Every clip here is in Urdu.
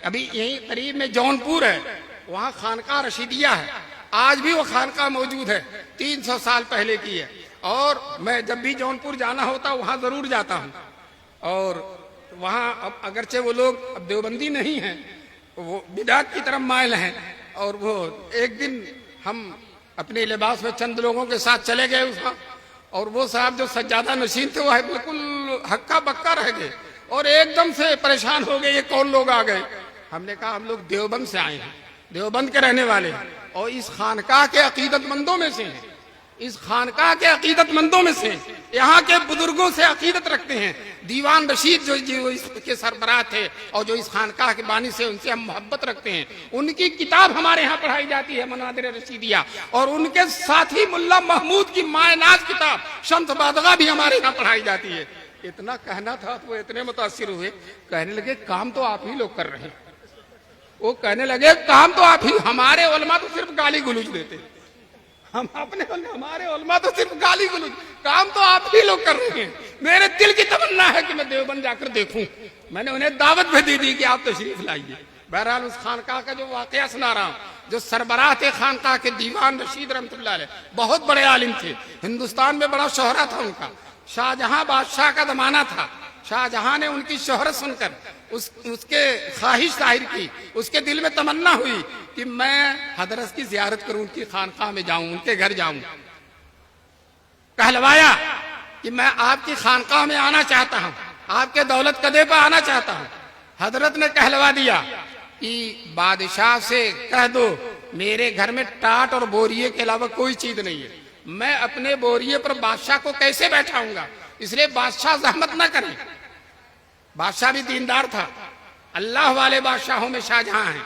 ابھی یہیں قریب میں جونپور ہے، وہاں خانقاہ رشیدیہ ہے، آج بھی وہ خانقاہ موجود ہے، 300 سال پہلے کی ہے، اور میں جب بھی جونپور جانا ہوتا وہاں ضرور جاتا ہوں۔ اور وہاں اب اگرچہ وہ لوگ اب دیوبندی نہیں ہیں، وہ بدعت کی طرف مائل ہیں، اور وہ ایک دن ہم اپنے لباس میں چند لوگوں کے ساتھ چلے گئے وہاں، اور وہ صاحب جو سجادہ نشین تھے وہ بالکل ہکا بکا رہ گئے اور ایک دم سے پریشان ہو گئے، یہ کون لوگ آ گئے؟ ہم نے کہا ہم لوگ دیوبند سے آئے ہیں، دیوبند کے رہنے والے ہیں، اور اس خانقاہ کے عقیدت مندوں میں سے ہیں، اس خانقاہ کے عقیدت مندوں میں سے ہیں، یہاں کے بزرگوں سے عقیدت رکھتے ہیں۔ دیوان رشید جو اس کے سربراہ تھے اور جو اس خانقاہ کے بانی سے، ان سے ہم محبت رکھتے ہیں، ان کی کتاب ہمارے ہاں پڑھائی جاتی ہے، مناظر رشیدیہ، اور ان کے ساتھی ملا محمود کی مائے ناز کتاب شمس بادغہ بھی ہمارے یہاں پڑھائی جاتی ہے۔ اتنا کہنا تھا تو وہ اتنے متاثر ہوئے، کہنے لگے کام تو آپ ہی لوگ کر رہے ہیں، وہ کہنے لگے کام تو آپ ہی، ہمارے علماء تو صرف گالی گلوچ دیتے، ہمارے علماء تو صرف گالی گلوچ، کام تو آپ ہی لوگ کر رہے ہیں۔ میرے دل کی تمنا ہے کہ میں دیوبند جا کر دیکھوں، میں نے انہیں دعوت بھی دی کہ آپ تشریف لائیے۔ بہرحال اس خانقاہ کا جو واقعہ سنا رہا ہوں، جو سربراہ تھے خانقاہ کے دیوان رشید رحمۃ اللہ علیہ، بہت بڑے عالم تھے، ہندوستان میں بڑا شہرہ تھا ان کا، شاہجہاں بادشاہ کا زمانہ تھا، شاہ جہاں نے ان کی شہرت سن کر اس کے خواہش ظاہر کی، اس کے دل میں تمنا ہوئی کہ میں حضرت کی زیارت کروں، ان کی خانقاہ میں جاؤں، ان کے گھر جاؤں، کہلوایا کہ میں آپ کی خانقاہ میں آنا چاہتا ہوں، آپ کے دولت قدے پہ آنا چاہتا ہوں۔ حضرت نے کہلوا دیا کہ بادشاہ سے کہہ دو میرے گھر میں ٹاٹ اور بوریے کے علاوہ کوئی چیز نہیں ہے، میں اپنے بوریے پر بادشاہ کو کیسے بیٹھاؤں گا، اس لیے بادشاہ زحمت نہ کریں۔ بادشاہ بھی دیندار تھا، اللہ والے بادشاہوں میں شاہجہاں ہیں،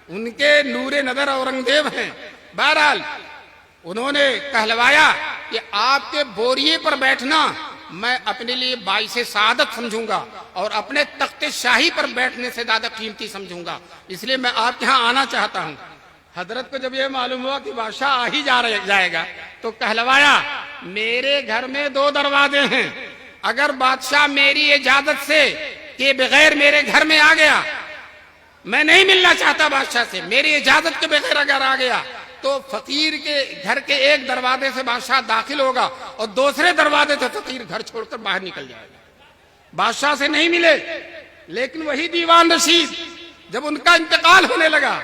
ان کے نور نظر اورنگزیب ہیں۔ بہرحال انہوں نے کہلوایا کہ آپ کے بوریے پر بیٹھنا میں اپنے لیے باعث سعادت سمجھوں گا اور اپنے تخت شاہی پر بیٹھنے سے زیادہ قیمتی سمجھوں گا، اس لیے میں آپ کے ہاں آنا چاہتا ہوں۔ حضرت کو جب یہ معلوم ہوا کہ بادشاہ آ ہی جائے گا تو کہلوایا میرے گھر میں 2 دروازے ہیں، اگر بادشاہ میری اجازت سے کے بغیر میرے گھر میں آ گیا، میں نہیں ملنا چاہتا بادشاہ سے، میری اجازت کے بغیر اگر آ گیا تو فقیر کے گھر کے ایک دروازے سے بادشاہ داخل ہوگا اور دوسرے دروازے سے فقیر گھر چھوڑ کر باہر نکل جائے گا، بادشاہ سے نہیں ملے۔ لیکن وہی دیوان رشید جب ان کا انتقال ہونے لگا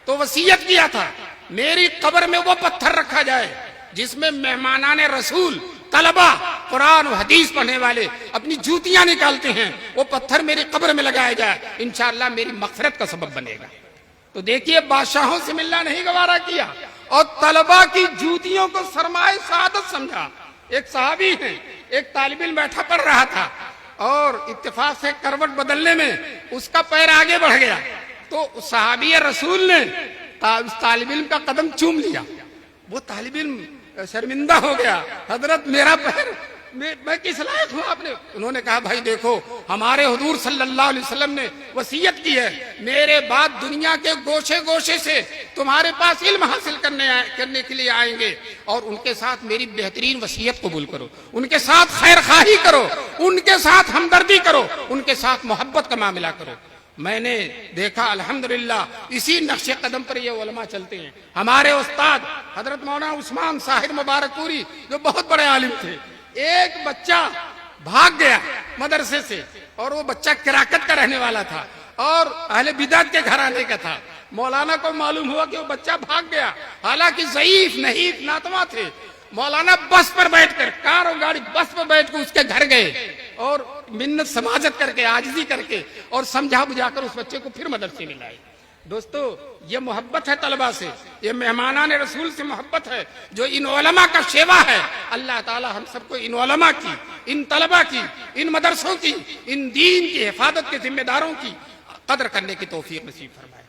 تو وصیت کیا تھا میری قبر میں وہ پتھر رکھا جائے جس میں مہمانان رسول، طلبہ، قرآن و حدیث پڑھنے والے اپنی جوتیاں نکالتے ہیں، وہ پتھر میری قبر میں لگایا جائے، انشاءاللہ میری مغفرت کا سبب بنے گا۔ تو دیکھیے بادشاہوں سے ملنا نہیں گوارا کیا اور طلبہ کی جوتیوں کو سرمایہ سعادت سمجھا۔ ایک صحابی ہیں، ایک طالب علم بیٹھا پڑھ رہا تھا اور اتفاق سے کروٹ بدلنے میں اس کا پیر آگے بڑھ گیا تو صحابی رسول نے اس طالب علم کا قدم چوم لیا، وہ طالب علم شرمندہ ہو گیا، حضرت میرا پیر میں کس لائق ہوں آپ نے؟ انہوں نے کہا بھائی دیکھو ہمارے حضور صلی اللہ علیہ وسلم نے وصیت کی ہے میرے بعد دنیا کے گوشے گوشے سے تمہارے پاس علم حاصل کرنے کے لیے آئیں گے، اور ان کے ساتھ میری بہترین وصیت قبول کرو، ان کے ساتھ خیر خواہی کرو، ان کے ساتھ ہمدردی کرو، ان کے ساتھ محبت کا معاملہ کرو۔ میں نے دیکھا الحمدللہ اسی نقش قدم پر یہ علماء چلتے ہیں۔ ہمارے استاد حضرت مولانا عثمان صاحب مبارک پوری جو بہت بڑے عالم تھے، ایک بچہ بھاگ گیا مدرسے سے اور وہ بچہ کراکت کا رہنے والا تھا اور اہل بدعت کے گھرانے کا تھا۔ مولانا کو معلوم ہوا کہ وہ بچہ بھاگ گیا، حالانکہ ضعیف نحیف ناتواں تھے۔ مولانا بس پر بیٹھ کر، کار اور گاڑی بس پر بیٹھ کر اس کے گھر گئے اور منت سماجت کر کے، عاجزی کر کے اور سمجھا بجھا کر اس بچے کو پھر مدرسے میں لائے۔ دوستو یہ محبت ہے طلبہ سے، یہ مہمانان رسول سے محبت ہے جو ان علماء کا شیوا ہے۔ اللہ تعالی ہم سب کو ان علماء کی، ان طلبہ کی، ان مدرسوں کی، ان دین کی حفاظت کے ذمہ داروں کی قدر کرنے کی توفیق نصیب فرمائے۔